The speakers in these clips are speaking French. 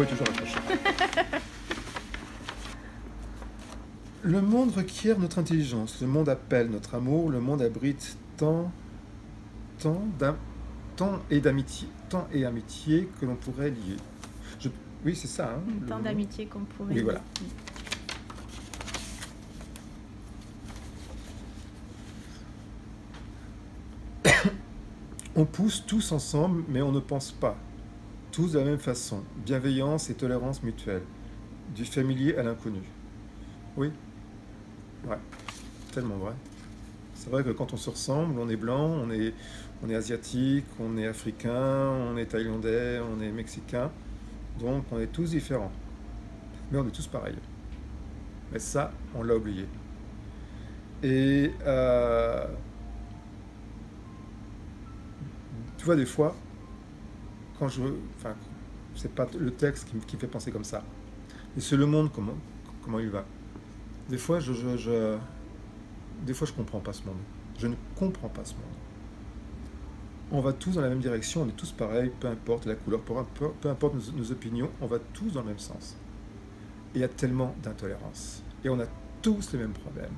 pouvez toujours accrocher. Le monde requiert notre intelligence, le monde appelle notre amour, le monde abrite tant et amitié que l'on pourrait lier. Oui, c'est ça. Hein, tant d'amitié qu'on pourrait lier. Oui, voilà. On pousse tous ensemble, mais on ne pense pas. Tous de la même façon. Bienveillance et tolérance mutuelle. Du familier à l'inconnu. Oui. Ouais. Tellement vrai. C'est vrai que quand on se ressemble, on est blanc, on est asiatique, on est africain, on est thaïlandais, on est mexicain. Donc on est tous différents. Mais on est tous pareils. Mais ça, on l'a oublié. Et tu vois, des fois, quand enfin, c'est pas le texte qui me fait penser comme ça, mais c'est le monde, comment il va. Des fois, des fois, je comprends pas ce monde. Je ne comprends pas ce monde. On va tous dans la même direction, on est tous pareils, peu importe la couleur, peu importe nos opinions, on va tous dans le même sens. Et il y a tellement d'intolérance. Et on a tous les mêmes problèmes.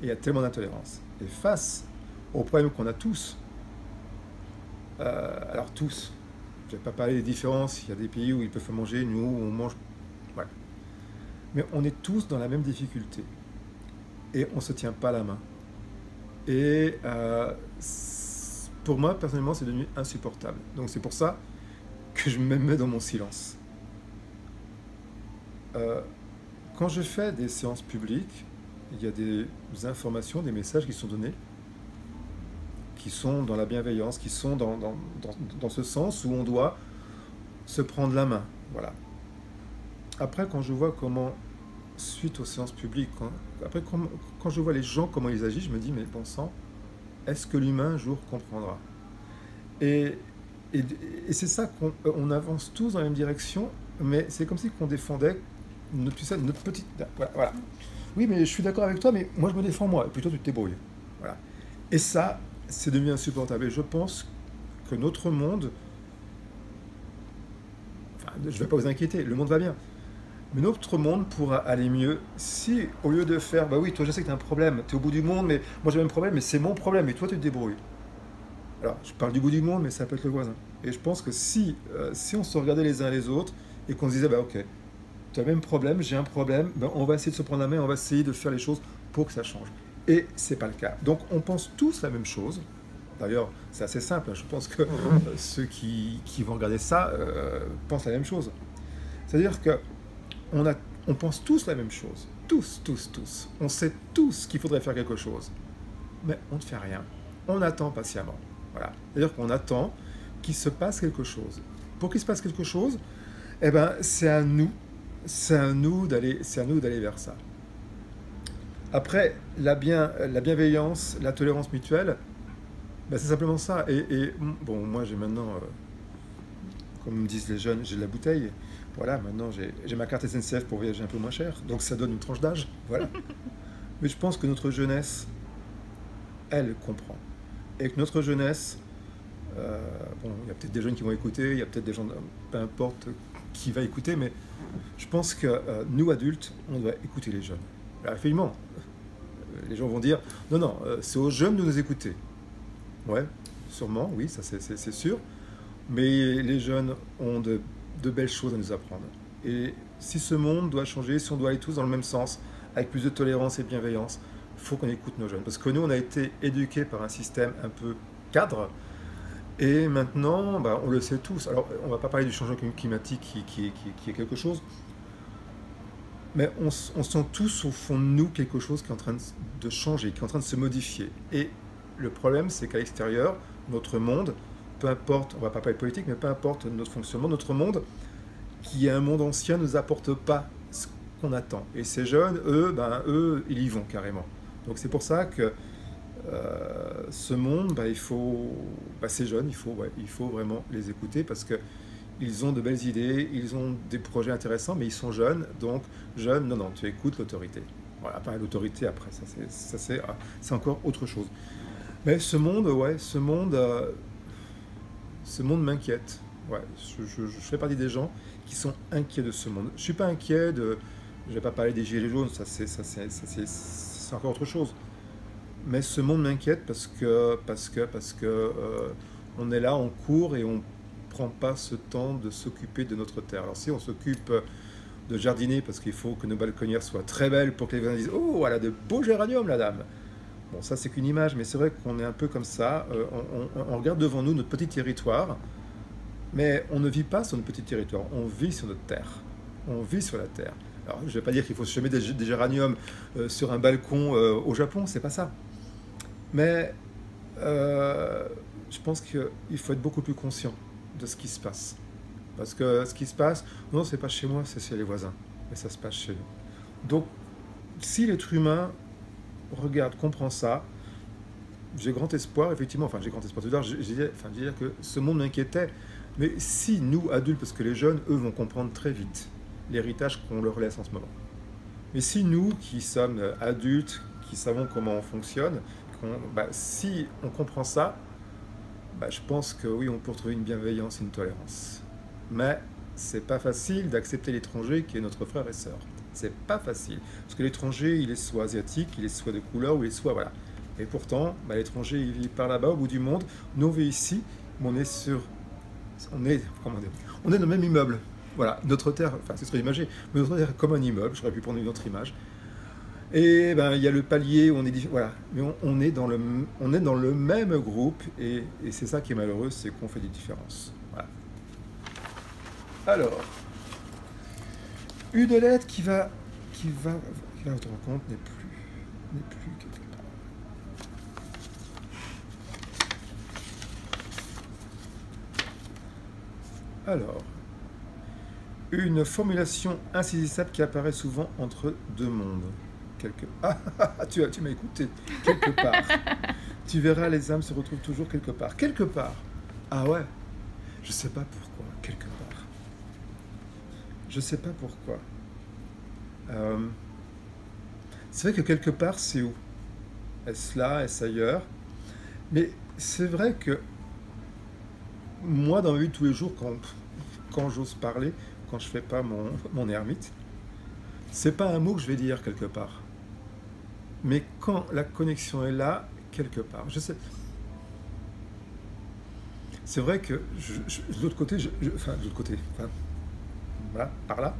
Et il y a tellement d'intolérance. Et face aux problèmes qu'on a tous, alors tous, je ne vais pas parler des différences, il y a des pays où ils peuvent manger, nous, on mange... Ouais. Mais on est tous dans la même difficulté. Et on ne se tient pas la main. Et pour moi, personnellement, c'est devenu insupportable. Donc c'est pour ça que je me mets dans mon silence. Quand je fais des séances publiques, il y a des informations, des messages qui sont donnés, qui sont dans la bienveillance, qui sont dans ce sens où on doit se prendre la main. Voilà. Après, quand je vois comment, suite aux séances publiques, quand je vois les gens, comment ils agissent, je me dis, mais bon sang, est-ce que l'humain un jour comprendra? Et c'est ça qu'on avance tous dans la même direction, mais c'est comme si on défendait notre petite... Voilà. Oui, mais je suis d'accord avec toi, mais moi je me défends moi, et puis toi tu te débrouilles. Voilà. Et ça, c'est devenu insupportable. Et je pense que notre monde... Enfin, je ne vais pas vous inquiéter, le monde va bien. Mais notre monde pourra aller mieux si, au lieu de faire, bah oui, toi je sais que tu as un problème, tu es au bout du monde, mais moi j'ai le même problème, mais c'est mon problème, et toi tu te débrouilles. Alors, je parle du bout du monde, mais ça peut être le voisin. Et je pense que si on se regardait les uns les autres, et qu'on se disait, bah ok, tu as le même problème, j'ai un problème, ben on va essayer de se prendre la main, on va essayer de faire les choses pour que ça change. Et c'est pas le cas. Donc on pense tous la même chose. D'ailleurs, c'est assez simple, je pense que ceux qui vont regarder ça pensent la même chose. C'est-à-dire que on pense tous la même chose. Tous. On sait tous qu'il faudrait faire quelque chose. Mais on ne fait rien. On attend patiemment. Voilà. C'est-à-dire qu'on attend qu'il se passe quelque chose. Pour qu'il se passe quelque chose, eh ben, c'est à nous d'aller vers ça. Après, la bienveillance, la tolérance mutuelle, ben, c'est simplement ça. Et bon, moi j'ai maintenant, comme me disent les jeunes, j'ai de la bouteille. Voilà, maintenant j'ai ma carte SNCF pour voyager un peu moins cher, donc ça donne une tranche d'âge. Voilà. Mais je pense que notre jeunesse, elle comprend. Et que notre jeunesse, bon, il y a peut-être des jeunes qui vont écouter, il y a peut-être des gens, peu importe qui va écouter, mais je pense que nous, adultes, on doit écouter les jeunes. Alors, effectivement, les gens vont dire, non, c'est aux jeunes de nous écouter. Ouais, sûrement, oui, ça c'est sûr. Mais les jeunes ont de belles choses à nous apprendre. Et si ce monde doit changer, si on doit aller tous dans le même sens, avec plus de tolérance et de bienveillance, il faut qu'on écoute nos jeunes. Parce que nous, on a été éduqués par un système un peu cadre. Et maintenant, bah, on le sait tous. Alors, on ne va pas parler du changement climatique qui est quelque chose. Mais on sent tous au fond de nous quelque chose qui est en train de changer, qui est en train de se modifier. Et le problème, c'est qu'à l'extérieur, notre monde, peu importe, on ne va pas parler de politique, mais peu importe notre fonctionnement, notre monde, qui est un monde ancien, ne nous apporte pas ce qu'on attend. Et ces jeunes, eux, ils y vont carrément. Donc c'est pour ça que ce monde, ces jeunes, il faut vraiment les écouter parce qu'ils ont de belles idées, ils ont des projets intéressants, mais ils sont jeunes. Donc, jeunes, non, tu écoutes l'autorité. Voilà, pas l'autorité après, ça c'est encore autre chose. Mais ce monde, ce monde m'inquiète. Ouais, je fais partie des gens qui sont inquiets de ce monde. Je ne suis pas inquiet de... Je ne vais pas parler des gilets jaunes, c'est encore autre chose. Mais ce monde m'inquiète parce que on est là, on court et on ne prend pas ce temps de s'occuper de notre terre. Alors si on s'occupe de jardiner parce qu'il faut que nos balconnières soient très belles pour que les voisins disent «Oh, elle a de beaux géraniums, la dame!» Bon, ça c'est qu'une image, mais c'est vrai qu'on est un peu comme ça. On regarde devant nous notre petit territoire, mais on ne vit pas sur notre petit territoire, on vit sur notre terre. On vit sur la terre. Alors, je ne vais pas dire qu'il faut semer des géraniums sur un balcon au Japon, c'est pas ça. Mais je pense qu'il faut être beaucoup plus conscient de ce qui se passe. Parce que ce qui se passe, non, c'est pas chez moi, c'est chez les voisins. Mais ça se passe chez nous. Donc, si l'être humain regarde, comprend ça, j'ai grand espoir, effectivement, enfin j'ai grand espoir. Tout à l'heure, j'ai dit que ce monde m'inquiétait. Mais si nous, adultes, parce que les jeunes, eux, vont comprendre très vite l'héritage qu'on leur laisse en ce moment. Mais si nous, qui sommes adultes, qui savons comment on fonctionne, si on comprend ça, je pense que oui, on peut retrouver une bienveillance, une tolérance. Mais c'est pas facile d'accepter l'étranger qui est notre frère et sœur. C'est pas facile. Parce que l'étranger, il est soit asiatique, il est soit de couleur, ou il est soit... Voilà. Et pourtant, l'étranger, il vit par là-bas, au bout du monde. Nous, on vit ici, mais on est sur... On est dans le même immeuble. Voilà, notre terre, enfin c'est très imagé, mais notre terre est comme un immeuble, j'aurais pu prendre une autre image. Et il y a le palier où on est... Voilà, mais on est dans le même groupe, et c'est ça qui est malheureux, c'est qu'on fait des différences. Voilà. Alors, une lettre qui va à votre rencontre n'est plus quelque part. Alors, une formulation insaisissable qui apparaît souvent entre deux mondes. Tu m'as écouté. Quelque part. Tu verras, les âmes se retrouvent toujours quelque part. Quelque part. Ah ouais. Je sais pas pourquoi. Quelque part. Je sais pas pourquoi. C'est vrai que quelque part, c'est où? Est-ce là? Est-ce ailleurs? Mais c'est vrai que moi, dans ma vie de tous les jours, quand j'ose parler, quand je fais pas mon ermite, c'est pas un mot que je vais dire quelque part. Mais quand la connexion est là, quelque part, je sais. C'est vrai que de l'autre côté, voilà, par là,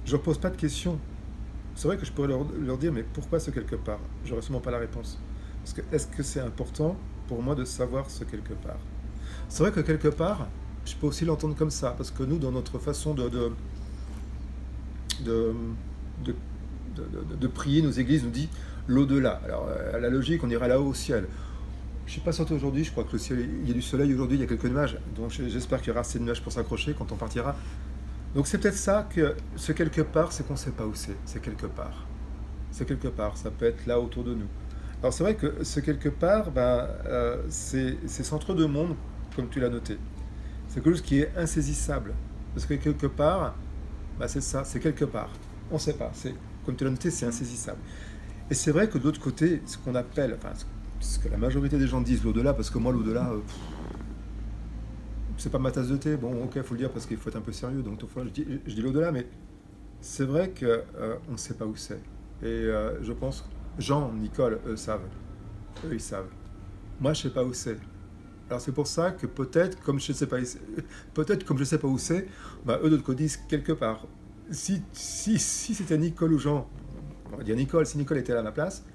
je ne pose pas de questions. C'est vrai que je pourrais leur dire, mais pourquoi ce quelque part? J'aurais sûrement pas la réponse. Parce que est-ce que c'est important pour moi de savoir ce quelque part? C'est vrai que quelque part, je peux aussi l'entendre comme ça, parce que nous, dans notre façon de prier, nos églises nous dit l'au-delà. Alors, à la logique, on ira là-haut au ciel. Je ne suis pas sorti aujourd'hui, je crois que le ciel, il y a du soleil aujourd'hui, il y a quelques nuages, donc j'espère qu'il y aura assez de nuages pour s'accrocher quand on partira. Donc c'est peut-être ça que ce quelque part, c'est qu'on ne sait pas où c'est quelque part. C'est quelque part, ça peut être là autour de nous. Alors c'est vrai que ce quelque part, c'est entre deux mondes, comme tu l'as noté. C'est quelque chose qui est insaisissable. Parce que quelque part, c'est ça, c'est quelque part. On ne sait pas, comme tu l'as noté, c'est insaisissable. Et c'est vrai que de l'autre côté, ce qu'on appelle, enfin, ce que la majorité des gens disent, l'au-delà, parce que moi, l'au-delà, c'est pas ma tasse de thé. Bon, ok, il faut le dire parce qu'il faut être un peu sérieux, donc je dis l'au-delà, mais c'est vrai qu'on ne sait pas où c'est. Et je pense, Jean, Nicole, eux savent. Eux, ils savent. Moi, je ne sais pas où c'est. Alors c'est pour ça que peut-être, comme je ne sais pas où c'est, eux d'autre côté disent quelque part. Si c'était Nicole ou Jean, on va dire Nicole, si Nicole était là à ma place,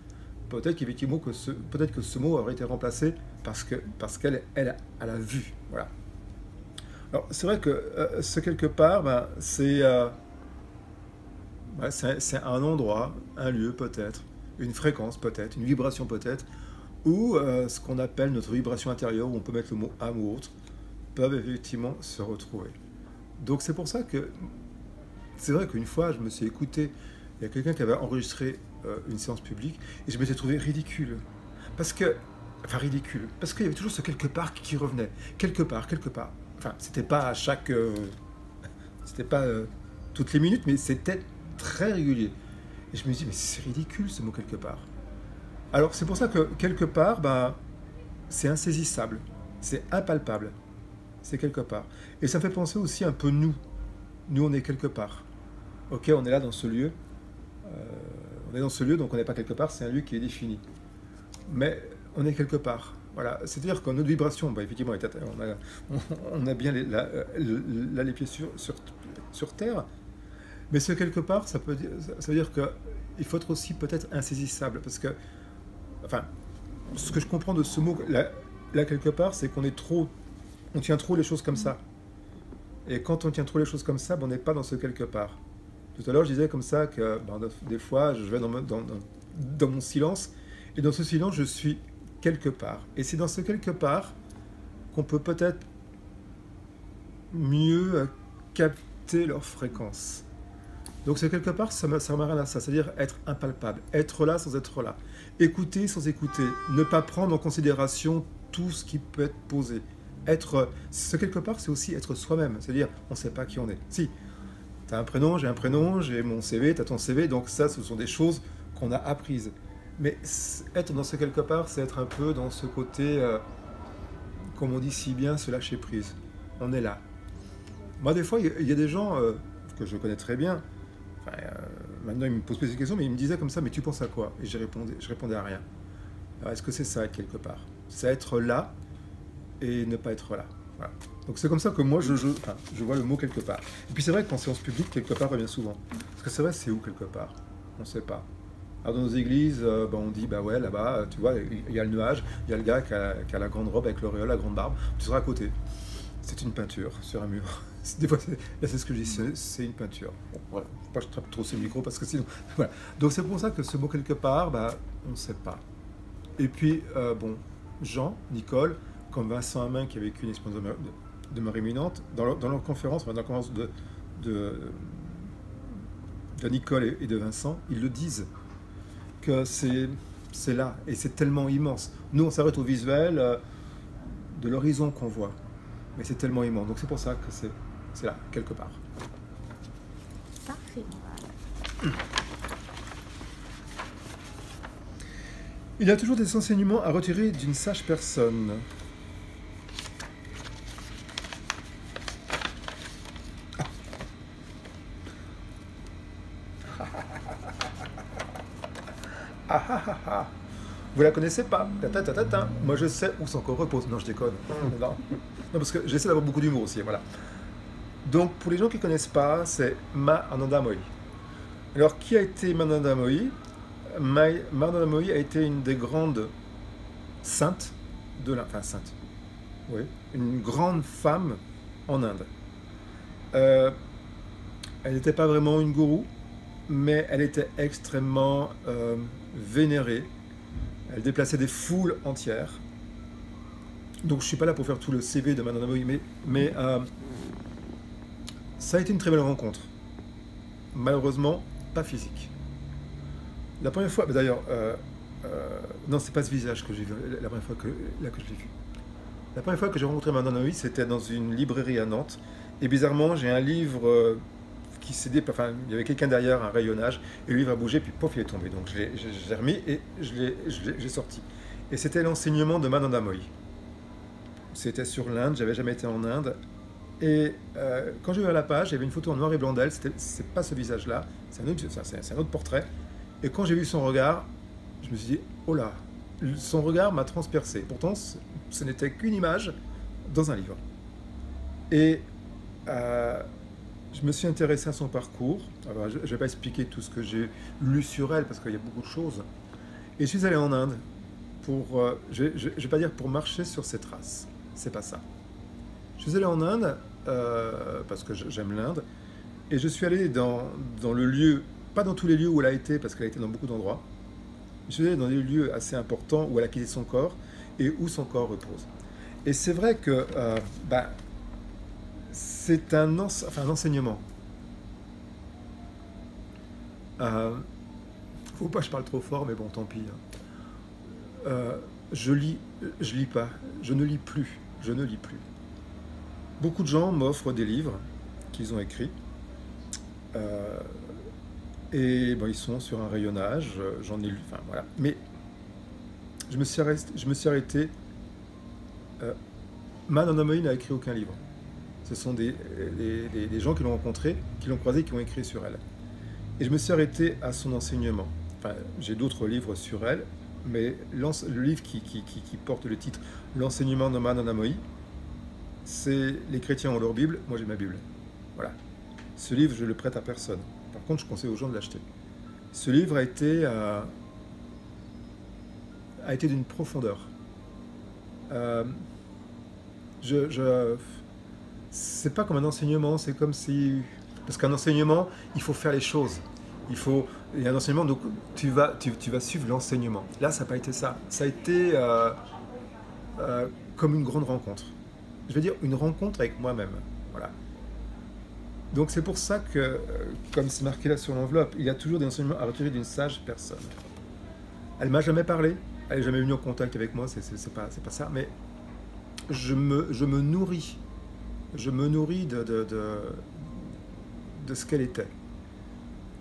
peut-être qu'effectivement peut-être que ce mot aurait été remplacé parce qu'elle a vu. Voilà. Alors c'est vrai que ce quelque part, c'est un endroit, un lieu peut-être, une fréquence peut-être, une vibration peut-être, où ce qu'on appelle notre vibration intérieure, où on peut mettre le mot âme ou autre, peuvent effectivement se retrouver. Donc c'est pour ça que c'est vrai qu'une fois je me suis écouté, il y a quelqu'un qui avait enregistré une séance publique et je m'étais trouvé ridicule. Parce qu'il y avait toujours ce quelque part qui revenait. Quelque part. Enfin, c'était pas à chaque... c'était pas toutes les minutes, mais c'était très régulier. Et je me dis, mais c'est ridicule ce mot quelque part. Alors c'est pour ça que quelque part, c'est insaisissable, c'est impalpable, c'est quelque part. Et ça me fait penser aussi un peu nous. nous on est quelque part. Ok, on est là dans ce lieu, on est dans ce lieu, donc on n'est pas quelque part, c'est un lieu qui est défini. Mais on est quelque part. Voilà, c'est-à-dire que notre vibration, bah, effectivement, on a bien les pieds sur terre, mais ce quelque part, ça veut dire qu'il faut être aussi peut-être insaisissable, parce que, enfin, ce que je comprends de ce mot, là quelque part, c'est qu'on est trop, on tient trop les choses comme ça. Et quand on tient trop les choses comme ça, ben, on n'est pas dans ce quelque part. Tout à l'heure, je disais comme ça que ben, des fois, je vais dans mon silence, et dans ce silence, je suis quelque part. Et c'est dans ce quelque part qu'on peut peut-être mieux capter leur fréquence. Donc c'est quelque part, ça m'amène à ça, c'est-à-dire être impalpable, être là sans être là, écouter sans écouter, ne pas prendre en considération tout ce qui peut être posé. Ce quelque part, c'est aussi être soi-même, c'est-à-dire on ne sait pas qui on est. Si, tu as un prénom, j'ai mon CV, tu as ton CV, donc ça, ce sont des choses qu'on a apprises. Mais être dans ce quelque part, c'est être un peu dans ce côté, comme on dit si bien, se lâcher prise. On est là. Moi, des fois, il y a des gens que je connais très bien. Enfin, maintenant, ils me posent plus des questions, mais ils me disaient comme ça, mais tu penses à quoi? Et je répondais à rien. Alors, est-ce que c'est ça, quelque part? C'est être là et ne pas être là. Voilà. Donc, c'est comme ça que moi, je vois le mot quelque part. Et puis, c'est vrai qu'en séance publique, quelque part revient souvent. Parce que c'est vrai, c'est où, quelque part? On ne sait pas. Alors, dans nos églises, ben, on dit, bah ouais, là-bas, tu vois, il y a le nuage, il y a le gars qui a la grande robe avec l'auréole, la grande barbe, tu seras à côté. C'est une peinture sur un mur. Des fois, c'est ce que je dis, c'est une peinture. Bon, voilà. Faut pas que je trappe trop ce micro parce que sinon. Voilà. Donc c'est pour ça que ce mot quelque part, bah, on ne sait pas. Et puis, bon, Jean, Nicole, comme Vincent Hamin qui a vécu une expérience de mort imminente, dans leur conférence, dans la conférence de Nicole et de Vincent, ils le disent, que c'est là, et c'est tellement immense. Nous, on s'arrête au visuel de l'horizon qu'on voit. Mais c'est tellement immense. Donc c'est pour ça que c'est là, quelque part. Parfait. Il y a toujours des enseignements à retirer d'une sage personne. Vous la connaissez pas? Moi je sais où son corps repose. Non, je déconne. Non, parce que j'essaie d'avoir beaucoup d'humour aussi. Voilà. Donc pour les gens qui ne connaissent pas, c'est Ma Ananda Mohi. Alors qui a été Ma Ananda Mohi? Ma Ananda Mohi a été une des grandes saintes de l'Inde. Enfin sainte. Oui. Une grande femme en Inde. Elle n'était pas vraiment une gourou, mais elle était extrêmement vénérée. Elle déplaçait des foules entières. Donc je ne suis pas là pour faire tout le CV de Madame Mohi, mais ça a été une très belle rencontre. Malheureusement, pas physique. La première fois, d'ailleurs, non, c'est pas ce visage que j'ai vu la première fois que je l'ai vu. La première fois que j'ai rencontré Madame Mohi, c'était dans une librairie à Nantes. Et bizarrement, j'ai un livre qui s'est enfin, il y avait quelqu'un derrière, un rayonnage, et le livre a bougé, puis pouf, il est tombé. Donc j'ai remis et j'ai sorti. Et c'était l'enseignement de Madame Mohi. C'était sur l'Inde, j'avais jamais été en Inde. Et quand j'ai vu à la page, il y avait une photo en noir et blanc d'elle, c'est pas ce visage-là, c'est un autre portrait. Et quand j'ai vu son regard, je me suis dit, oh là, son regard m'a transpercé. Pourtant, ce n'était qu'une image dans un livre. Et je me suis intéressé à son parcours. Alors, je ne vais pas expliquer tout ce que j'ai lu sur elle, parce qu'il y a beaucoup de choses. Et je suis allé en Inde pour, je ne vais pas dire pour marcher sur ses traces. C'est pas ça. Je suis allé en Inde parce que j'aime l'Inde. Et je suis allé dans le lieu, pas dans tous les lieux où elle a été, parce qu'elle a été dans beaucoup d'endroits. Je suis allé dans des lieux assez importants où elle a quitté son corps et où son corps repose. Et c'est vrai que c'est un enseignement. Faut pas que je parle trop fort, mais bon, tant pis. Je lis pas, je ne lis plus. Beaucoup de gens m'offrent des livres qu'ils ont écrits. Et bon, ils sont sur un rayonnage, j'en ai lu, enfin voilà. Mais je me suis arrêté. Madame Mohi n'a écrit aucun livre. Ce sont des gens qui l'ont rencontrée, qui l'ont croisée, qui ont écrit sur elle. Et je me suis arrêté à son enseignement. Enfin, j'ai d'autres livres sur elle, mais le livre qui porte le titre L'enseignement Noma Nana Mohi, c'est les chrétiens ont leur Bible, moi j'ai ma Bible. Voilà. Ce livre, je le prête à personne. Par contre, je conseille aux gens de l'acheter. Ce livre a été d'une profondeur. Euh, c'est pas comme un enseignement, c'est comme si... Parce qu'un enseignement, il faut faire les choses. Il y a un enseignement, donc tu vas suivre l'enseignement. Là, ça n'a pas été ça. Ça a été comme une grande rencontre. Je veux dire, une rencontre avec moi-même. Voilà. Donc c'est pour ça que, comme c'est marqué là sur l'enveloppe, il y a toujours des enseignements à retirer d'une sage personne. Elle m'a jamais parlé, elle n'est jamais venue en contact avec moi, c'est pas ça, mais je me nourris. Je me nourris de ce qu'elle était.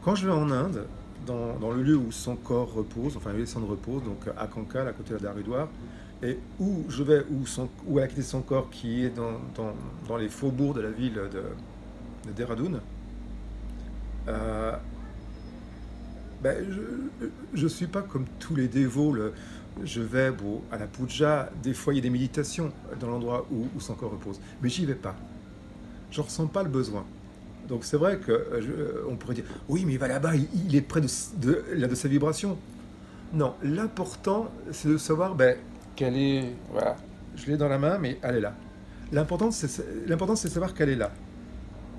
Quand je vais en Inde, dans le lieu où son corps repose, enfin les cendres reposent, donc à Kankal, à côté de la Haridwar, et où je vais, où elle a quitté son corps, qui est dans les faubourgs de la ville de Dehradun, ben, je ne suis pas comme tous les dévots. Je vais à la puja, des fois il y a des méditations dans l'endroit où son corps repose, mais j'y vais pas. Je ne ressens pas le besoin. Donc c'est vrai qu'on pourrait dire, oui, mais il va là-bas, il est près de sa vibration. Non, l'important, c'est de savoir qu'elle est... Voilà, je l'ai dans la main, mais elle est là. L'important, c'est de savoir qu'elle est là.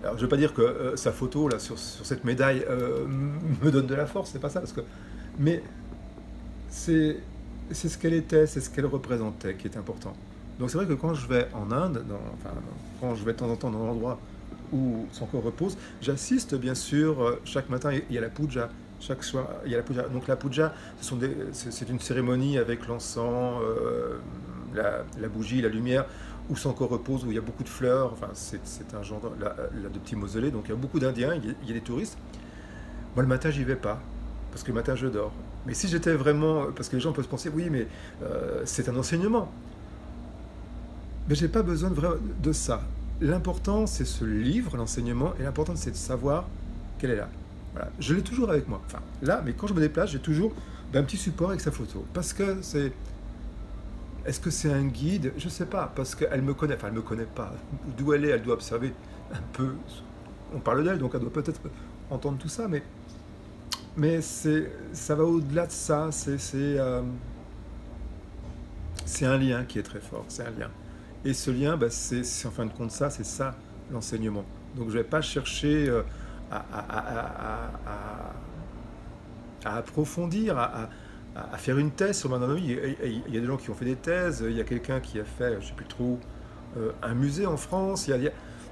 Alors, je ne veux pas dire que sa photo là, sur cette médaille me donne de la force, c'est pas ça. Mais c'est ce qu'elle était, c'est ce qu'elle représentait qui est important. Donc c'est vrai que quand je vais en Inde, quand je vais de temps en temps dans l'endroit où son corps repose, j'assiste bien sûr, chaque matin il y a la puja, chaque soir il y a la puja. Donc la puja, c'est une cérémonie avec l'encens, la bougie, la lumière, où son corps repose, où il y a beaucoup de fleurs, enfin c'est un genre de petits mausolées, donc il y a beaucoup d'Indiens, il y a des touristes. Moi le matin j'y vais pas, parce que le matin je dors. Mais si j'étais vraiment, parce que les gens peuvent se penser, oui mais c'est un enseignement. Mais j'ai pas besoin de ça. L'important, c'est ce livre, l'enseignement, et l'important, c'est de savoir qu'elle est là. Voilà. Je l'ai toujours avec moi. Enfin, là, mais quand je me déplace, j'ai toujours un petit support avec sa photo. Parce que c'est... Est-ce que c'est un guide? Je sais pas, parce qu'elle me connaît. Enfin, elle me connaît pas. D'où elle est, elle doit observer un peu... On parle d'elle, donc elle doit peut-être entendre tout ça, mais ça va au-delà de ça. C'est un lien qui est très fort. C'est un lien. Et ce lien, c'est en fin de compte c'est ça l'enseignement. Donc je ne vais pas chercher à approfondir, à faire une thèse sur Nana Mohi. Il y a des gens qui ont fait des thèses, il y a quelqu'un qui a fait, je ne sais plus trop, un musée en France.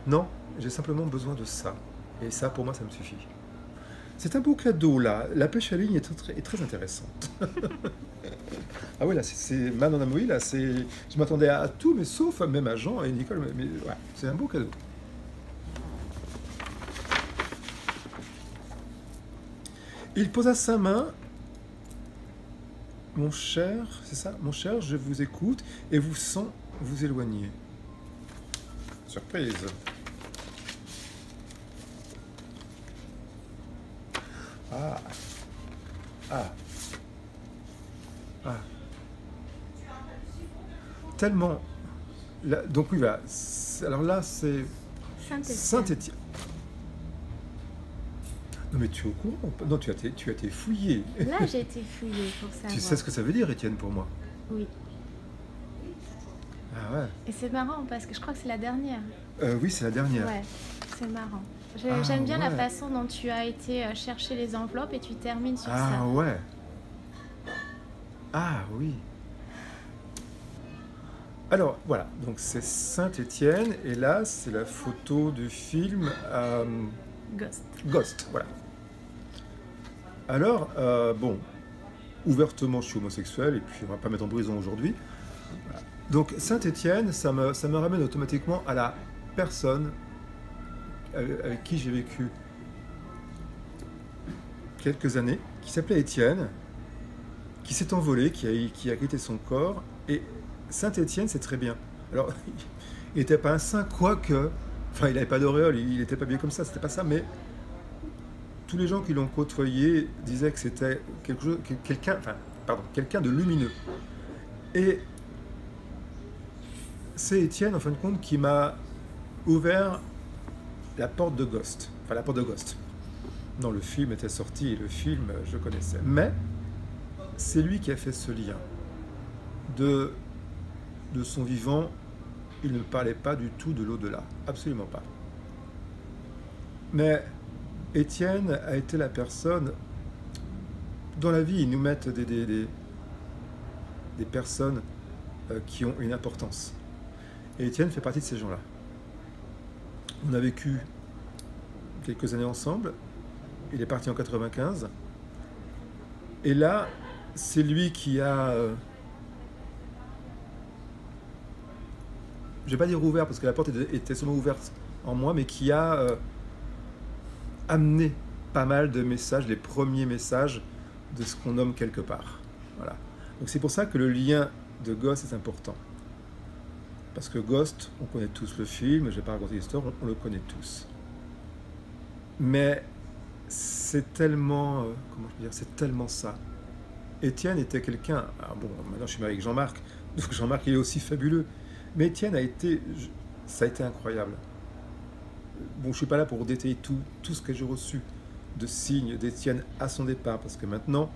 Non, j'ai simplement besoin de ça. Et ça, pour moi, ça me suffit. C'est un beau cadeau, là. La pêche à ligne est très intéressante. Ah oui, là, c'est Nana Mohi, là, je m'attendais à tout, mais sauf même à Jean et Nicole, mais ouais, c'est un beau cadeau. Il posa sa main, mon cher, c'est ça, mon cher, je vous écoute et vous sens vous éloigner. Surprise. Ah. Ah. Ah. Tellement. Là, donc oui, voilà. Alors là, c'est Saint-Étienne. Non mais tu es au courant? Non, tu as été fouillé. Là, j'ai été fouillée pour savoir. Tu sais ce que ça veut dire, Étienne, pour moi? Oui. Ah ouais. Et c'est marrant parce que je crois que c'est la dernière. Oui, c'est la dernière. Ouais, c'est marrant. J'aime bien la façon dont tu as été chercher les enveloppes et tu termines sur ça. Ah ouais. Ah oui. Alors voilà, donc c'est Saint-Étienne et là c'est la photo du film Ghost. Ghost, voilà. Alors, bon, ouvertement je suis homosexuel et puis on va pas mettre en prison aujourd'hui. Voilà. Donc Saint-Étienne, ça me ramène automatiquement à la personne avec qui j'ai vécu quelques années, qui s'appelait Étienne, qui s'est envolé, qui a quitté son corps. Et Saint-Étienne, c'est très bien. Alors, il n'était pas un saint, quoique Enfin, il n'avait pas d'auréole, il n'était pas bien comme ça, c'était pas ça, mais tous les gens qui l'ont côtoyé disaient que c'était quelqu'un de lumineux. Et c'est Étienne, en fin de compte, qui m'a ouvert la porte de Ghost. Enfin, la porte de Ghost. Non, le film était sorti et le film, je connaissais. Mais c'est lui qui a fait ce lien. De son vivant, il ne parlait pas du tout de l'au-delà. Absolument pas. Mais Étienne a été la personne... Dans la vie, ils nous mettent des personnes qui ont une importance. Et Étienne fait partie de ces gens-là. On a vécu quelques années ensemble. Il est parti en 95. Et là, c'est lui qui a... je ne vais pas dire ouvert, parce que la porte était seulement ouverte en moi, mais qui a amené pas mal de messages, les premiers messages de ce qu'on nomme quelque part. Voilà. Donc c'est pour ça que le lien de Ghost est important. Parce que Ghost, on connaît tous le film, je ne vais pas raconter l'histoire, on le connaît tous. Mais c'est tellement, comment je peux dire, c'est tellement ça. Étienne était quelqu'un, ah bon, maintenant je suis marié avec Jean-Marc, donc Jean-Marc il est aussi fabuleux. Mais Étienne ça a été incroyable. Bon, je ne suis pas là pour détailler tout ce que j'ai reçu de signes d'Étienne à son départ, parce que maintenant,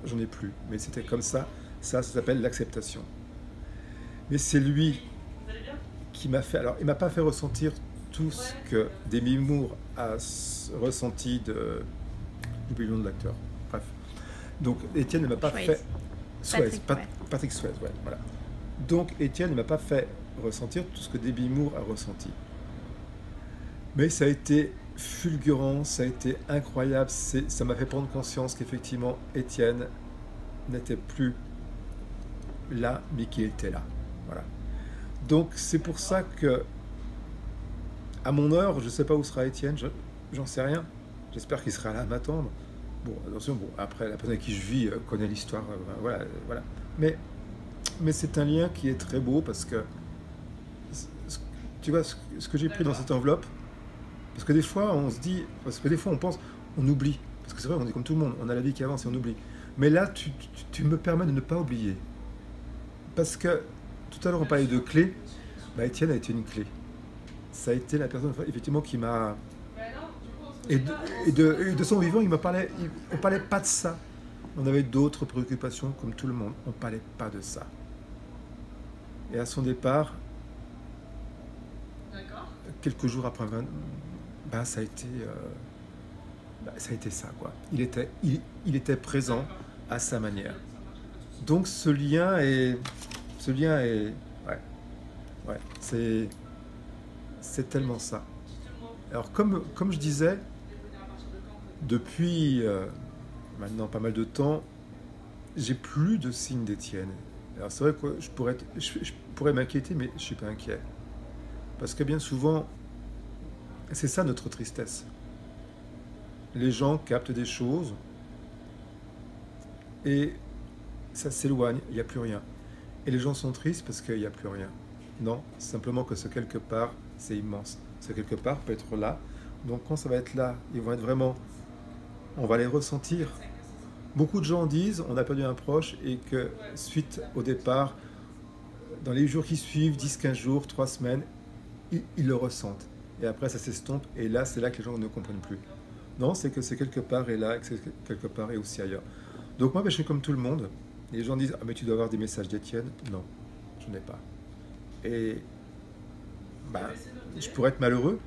j'en ai plus. Mais c'était comme ça. Ça s'appelle l'acceptation. Mais c'est lui qui m'a fait... Alors, il ne m'a pas fait ressentir tout ce que Demi Moore a ressenti de... J'oublie le nom de l'acteur. Bref. Donc, Étienne ne m'a pas fait... Patrick Swayze, ouais, voilà. Donc, Étienne ne m'a pas fait ressentir tout ce que Demi Moore a ressenti. Mais ça a été fulgurant, ça a été incroyable. Ça m'a fait prendre conscience qu'effectivement, Étienne n'était plus là, mais qu'il était là. Voilà. Donc, c'est pour ça que, à mon heure, je ne sais pas où sera Étienne, j'en sais rien. J'espère qu'il sera là à m'attendre. Bon, attention, bon, après, la personne avec qui je vis connaît l'histoire, voilà. Mais c'est un lien qui est très beau parce que, tu vois, ce que j'ai pris dans cette enveloppe, parce que des fois, on se dit, parce que des fois, on pense, on oublie. Parce que c'est vrai, on est comme tout le monde, on a la vie qui avance et on oublie. Mais là, tu me permets de ne pas oublier. Parce que, tout à l'heure, on parlait de clés. Bah, Étienne a été une clé. Ça a été la personne, effectivement, qui m'a... Et de son vivant, on ne parlait pas de ça. On avait d'autres préoccupations, comme tout le monde. On ne parlait pas de ça. Et à son départ, quelques jours après, ça a été ça, quoi. Il était présent à sa manière. Donc ce lien est, ouais, c'est tellement ça. Alors comme je disais, depuis maintenant pas mal de temps, j'ai plus de signes d'Étienne. Alors c'est vrai que je pourrais m'inquiéter, mais je suis pas inquiet. Parce que bien souvent, c'est ça notre tristesse. Les gens captent des choses et ça s'éloigne, il n'y a plus rien. Et les gens sont tristes parce qu'il n'y a plus rien. Non, simplement que ce quelque part, c'est immense. Ce quelque part peut être là. Donc quand ça va être là, ils vont être vraiment... On va les ressentir. Beaucoup de gens disent, on a perdu un proche et que suite au départ, dans les jours qui suivent, 10-15 jours, 3 semaines, ils le ressentent. Et après, ça s'estompe. Et là, c'est là que les gens ne comprennent plus. Non, c'est que c'est quelque part et là, que c'est quelque part et aussi ailleurs. Donc moi, je suis comme tout le monde. Et les gens disent, ah mais tu dois avoir des messages d'Étienne. Non, je n'ai pas. Et je pourrais être malheureux.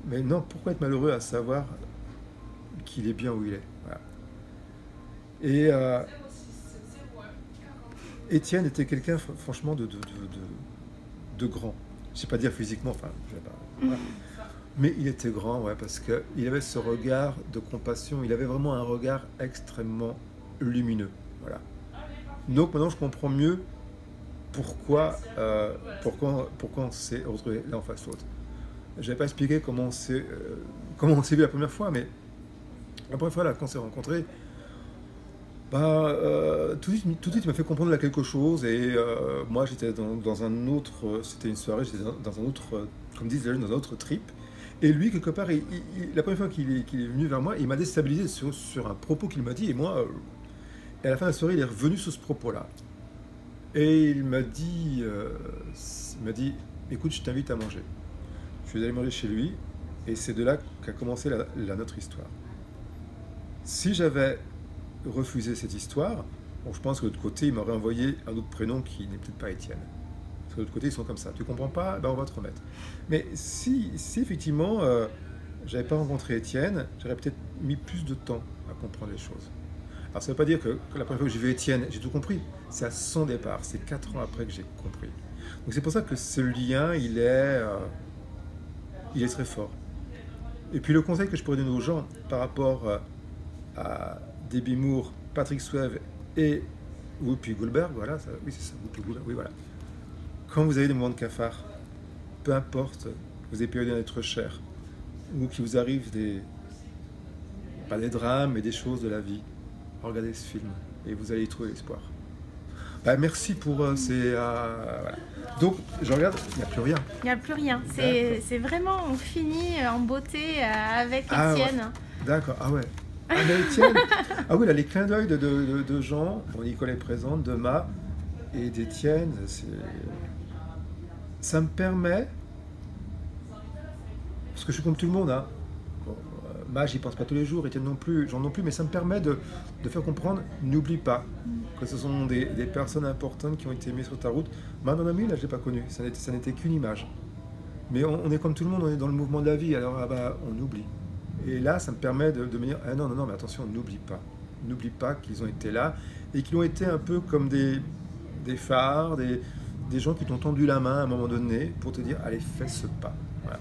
Mais non, pourquoi être malheureux à savoir qu'il est bien où il est. Voilà. Et Étienne était quelqu'un, franchement, de grand. Je ne sais pas dire physiquement, enfin, je vais pas... Voilà. Mais il était grand, ouais, parce qu'il avait ce regard de compassion, il avait vraiment un regard extrêmement lumineux. Voilà. Donc maintenant, je comprends mieux pourquoi on s'est retrouvé l'un en face de l'autre. Je n'avais pas expliqué comment on s'est vu la première fois, mais la première fois, là, quand on s'est rencontrés, Tout de suite, il m'a fait comprendre là quelque chose. Et moi, j'étais dans un autre. C'était une soirée, j'étais dans un autre. Comme disent les jeunes, dans un autre trip. Et lui, quelque part, la première fois qu'il est venu vers moi, il m'a déstabilisé sur un propos qu'il m'a dit. Et moi, et à la fin de la soirée, il est revenu sur ce propos-là. Et il m'a dit, écoute, je t'invite à manger. Je suis allé manger chez lui. Et c'est de là qu'a commencé notre histoire. Si j'avais refusé cette histoire, bon, je pense que de l'autre côté, il m'aurait envoyé un autre prénom qui n'est peut-être pas Étienne. Parce que de l'autre côté, ils sont comme ça. Tu comprends pas, ben on va te remettre. Mais si effectivement, j'avais pas rencontré Étienne, j'aurais peut-être mis plus de temps à comprendre les choses. Alors ça ne veut pas dire que la première fois que j'ai vu Étienne, j'ai tout compris. C'est à son départ, c'est 4 ans après que j'ai compris. Donc c'est pour ça que ce lien, il est très fort. Et puis le conseil que je pourrais donner aux gens par rapport à Debbie Moore, Patrick Swayze et Whoopi Goldberg, voilà, oui c'est ça, Whoopi Goldberg, oui voilà. Quand vous avez des moments de cafard, peu importe, vous avez période d'être cher, ou qu'il vous arrive pas des drames, mais des choses de la vie, regardez ce film et vous allez y trouver l'espoir. Bah, merci pour voilà. Donc, je regarde, il n'y a plus rien. Il n'y a plus rien. C'est vraiment, on finit en beauté avec Étienne. Ouais. D'accord, ah ouais. Ah, mais Étienne, ah oui, là, les clins d'œil de gens, bon, Nicole est présente, de Ma et d'Étienne, ça me permet, parce que je suis comme tout le monde, hein. Bon, Ma, j'y pense pas tous les jours, Étienne non plus, Jean non plus, mais ça me permet de faire comprendre, n'oublie pas que ce sont des personnes importantes qui ont été mises sur ta route. Ma, mon ami, là, je l'ai pas connu, ça n'était qu'une image. Mais on est comme tout le monde, on est dans le mouvement de la vie, alors on oublie. Et là, ça me permet de me dire, ah non, mais attention, n'oublie pas. N'oublie pas qu'ils ont été là et qu'ils ont été un peu comme des phares, des gens qui t'ont tendu la main à un moment donné pour te dire, allez, fais ce pas. Voilà.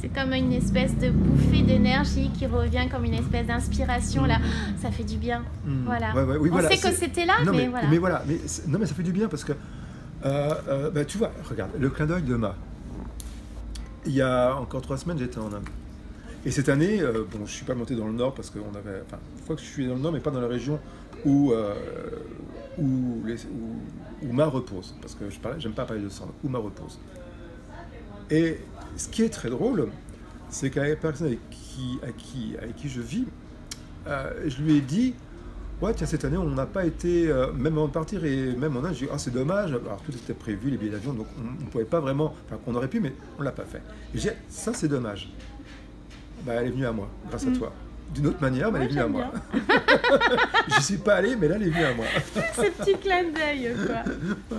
C'est comme une espèce de bouffée d'énergie qui revient comme une espèce d'inspiration, là. Ça fait du bien. Voilà. Ouais, oui, on sait que c'était là, non, mais voilà. Mais voilà, non, mais ça fait du bien parce que, tu vois, regarde, le clin d'œil de Ma. Il y a encore 3 semaines, j'étais en Inde. Et cette année, bon, je ne suis pas monté dans le Nord parce qu'on avait... Enfin, une fois que je suis dans le Nord, mais pas dans la région où Ma repose. Parce que j'aime pas parler de ça, où Ma repose. Et ce qui est très drôle, c'est qu'avec la personne avec qui je vis, je lui ai dit, ouais, tiens, cette année, on n'a pas été, même avant de partir, et même en Inde, j'ai dit, ah, c'est dommage, alors tout était prévu, les billets d'avion, donc on ne pouvait pas vraiment, enfin, qu'on aurait pu, mais on ne l'a pas fait. Et j'ai dit, ça, c'est dommage. Bah, elle est venue à moi, grâce à toi. D'une autre manière, mais elle est venue à moi. Je n'y suis pas allé, mais là, elle est venue à moi. Ce petit clin d'œil, quoi. Ouais.